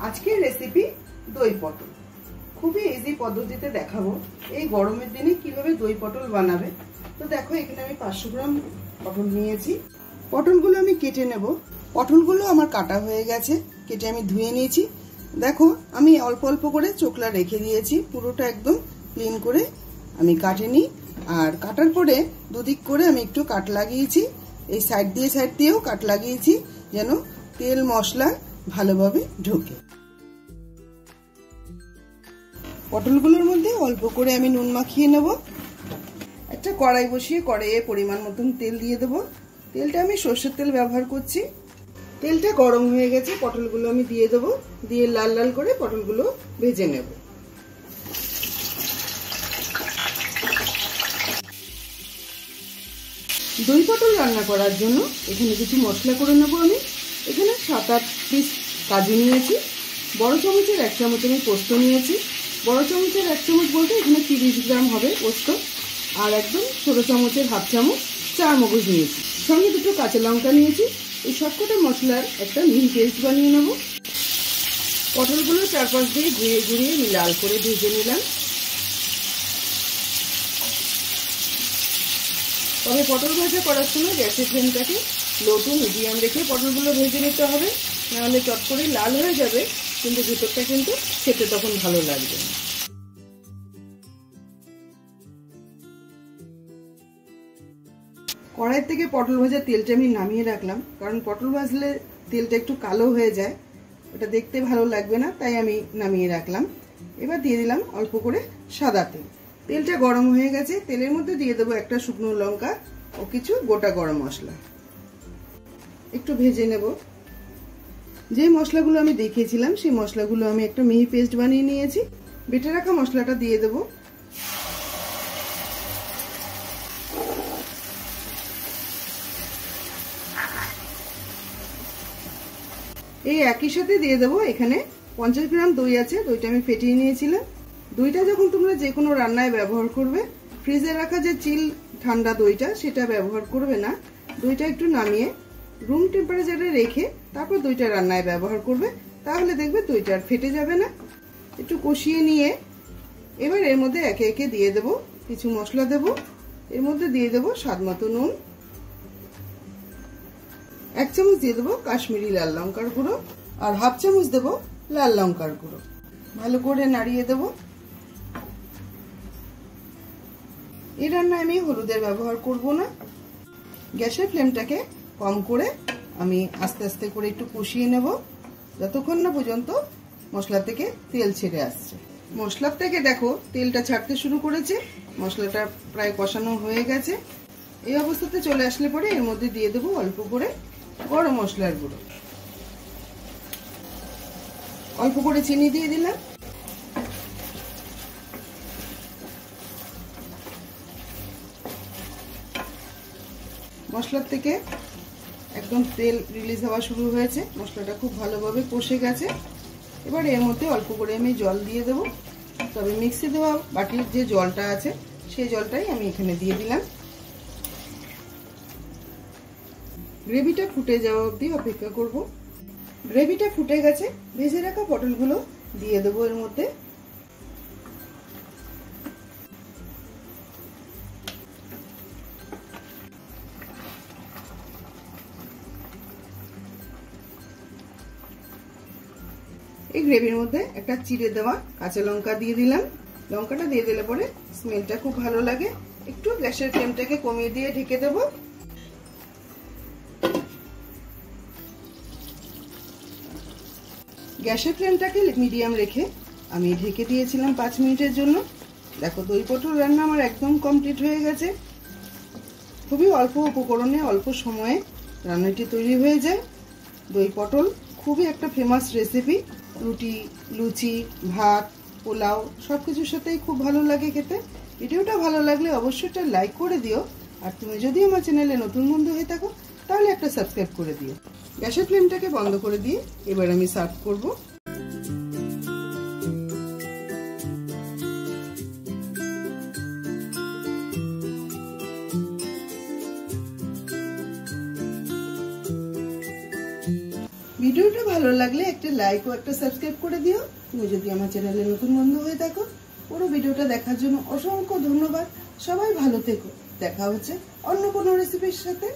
আজকের রেসিপি দই পটল। খুবই ইজি পদ্ধতিতে দেখাবো এই গরমের দিনে কিভাবে দই পটল বানাবে। তো দেখো এখানে আমি 500 গ্রাম পটল নিয়েছি। পটলগুলো আমি কেটে নেব। পটলগুলো আমার কাটা হয়ে গেছে, কেটে আমি ধুয়ে নিয়েছি। দেখো আমি অল্প অল্প করে চোকলা রেখে দিয়েছি, পুরোটা একদম ক্লিন করে আমি কাটিনি। আর কাটার পরে দুদিক করে আমি একটু কাট লাগিয়েছি, এই সাইড দিয়েও কাট লাগিয়েছি যেন তেল মশলা ভালোভাবে ঢোকে। পটলগুলোর মধ্যে অল্প করে আমি নুন মাখিয়ে নেব। একটা কড়াই বসিয়ে কড়াইয়ে পরিমাণ মতন তেল দিয়ে দেব। তেলটা আমি সরষের তেল ব্যবহার করছি। তেলটা গরম হয়ে গেছে, পটলগুলো আমি দিয়ে দেব। দিয়ে লাল লাল করে পটলগুলো ভেজে নেব। দই পটল রান্না করার জন্য এখানে কিছু মশলা করে নেব আমি। এখানে 7-8 পিস কাজু নিয়েছি, বড় চামচের 1 চামচ আমি পোস্ত নিয়েছি। বড় চামচের 1 চামচ বলতে এখানে 30 গ্রাম হবে পোস্ত। আর একদম ছোট চামচের 1/2 চামচ চারমগজ নিয়েছি, সঙ্গে দুটো কাঁচা লঙ্কা নিয়েছি। এই সবকটা মশলার একটা মিহি পেস্ট বানিয়ে নেব। পটলগুলো চারপাশ দিয়ে ঘুরিয়ে ঘুরিয়ে আমি লাল করে ভেজে নিলাম। তবে পটল ভাজা করার সময় গ্যাসের ফ্লেমটাকে লো টু মিডিয়াম রেখে পটলগুলো ভেজে নিতে হবে, নাহলে চট করে লাল হয়ে যাবে কিন্তু ভেতরটা কিন্তু খেতে তখন ভালো লাগবে না। কড়াই থেকে পটল ভাজা তেলটা আমি নামিয়ে রাখলাম, কারণ পটল ভাজলে তেলটা একটু কালো হয়ে যায়, ওটা দেখতে ভালো লাগবে না, তাই আমি নামিয়ে রাখলাম। এবার দিয়ে দিলাম অল্প করে সাদা তেল। তেলটা গরম হয়ে গেছে, তেলের মধ্যে দিয়ে দেবো একটা শুকনো লঙ্কা ও কিছু গোটা গরম মশলা। একটু ভেজে নেব। যে মশলাগুলো আমি দেখিয়েছিলাম সেই মশলাগুলো আমি একটা মিহি পেস্ট বানিয়ে নিয়েছি। বেটে রাখা মশলাটা দিয়ে দেব। এই একই সাথে দিয়ে দেবো এখানে 50 গ্রাম দই আছে, দইটা আমি ফেটিয়ে নিয়েছিলাম। দইটা যখন তোমরা যে কোনো রান্নায় ব্যবহার করবে, ফ্রিজে রাখা যে চিল ঠান্ডা দইটা সেটা ব্যবহার করবে না। দইটা একটু নামিয়ে রুম টেম্পারেচারে রেখে তারপর দইটা রান্নায় ব্যবহার করবে, তাহলে দেখবে দইটা আর ফেটে যাবে না। একটু কষিয়ে নিয়ে এবার এর মধ্যে একে একে দিয়ে দেব কিছু মশলা দেব। এর মধ্যে দিয়ে দেব স্বাদ মতো নুন, 1 চামচ দিয়ে দেবো কাশ্মীরি লাল লঙ্কার গুঁড়ো, আর 1/2 চামচ দেবো লাল লঙ্কার গুঁড়ো। ভালো করে নাড়িয়ে দেব। এই রান্নায় আমি হলুদের ব্যবহার করব না। গ্যাসের ফ্লেমটাকে কম করে আমি আস্তে আস্তে করে একটু কষিয়ে নেব, যতক্ষণ না পর্যন্ত মশলা থেকে তেল ছেড়ে আসছে। মশলার থেকে দেখো তেলটা ছাড়তে শুরু করেছে, মশলাটা প্রায় কষানো হয়ে গেছে। এই অবস্থাতে চলে আসলে পরে এর মধ্যে দিয়ে দেবো অল্প করে গরম মশলার গুঁড়ো, অল্প করে চিনি দিয়ে দিলাম। মশলার থেকে একদম তেল রিলিজ হওয়া শুরু হয়েছে, মশলাটা খুব ভালোভাবে কষে গেছে। এবার এর মধ্যে অল্প করে আমি জল দিয়ে দেবো। তবে মিক্সি দেওয়া বাটির যে জলটা আছে সেই জলটাই আমি এখানে দিয়ে দিলাম। গ্রেভিটা ফুটে যাওয়া অবধি অপেক্ষা করব। গ্রেভিটা ফুটে গেছে, ভেজে রাখা পটলগুলো দিয়ে দেবো এর মধ্যে। এই গ্রেভির মধ্যে একটা চিড়ে দেওয়া কাঁচা লঙ্কা দিয়ে দিলাম। লঙ্কাটা দিয়ে দিলে পরে স্মেলটা খুব ভালো লাগে। একটু গ্যাসের ফ্লেমটাকে কমিয়ে দিয়ে ঢেকে দেবো। গ্যাসের ফ্লেমটাকে মিডিয়াম রেখে আমি ঢেকে দিয়েছিলাম 5 মিনিটের জন্য। দেখো দই পটল রান্না আমার একদম কমপ্লিট হয়ে গেছে। খুবই অল্প উপকরণে অল্প সময়ে রান্নাটি তৈরি হয়ে যায়। দই পটল খুবই একটা ফেমাস রেসিপি, রুটি, লুচি, ভাত, পোলাও সবকিছুর সাথেই খুব ভালো লাগে খেতে। ভিডিওটা ভালো লাগলে অবশ্যই একটা লাইক করে দিও, আর তুমি যদি আমার চ্যানেলে নতুন বন্ধু হয়ে থাকো তাহলে একটা সাবস্ক্রাইব করে দিও। গ্যাসের ফ্লেমটাকে বন্ধ করে দিয়ে এবার আমি সার্ভ করব। ভিডিওটা ভালো লাগলে একটা লাইক ও একটা সাবস্ক্রাইব করে দিও। তুমি যদি আমার চ্যানেলে নতুন বন্ধু হয়ে থাকো, পুরো ভিডিওটা দেখার জন্য অসংখ্য ধন্যবাদ। সবাই ভালো থেকো, দেখা হচ্ছে অন্য কোনো রেসিপির সাথে।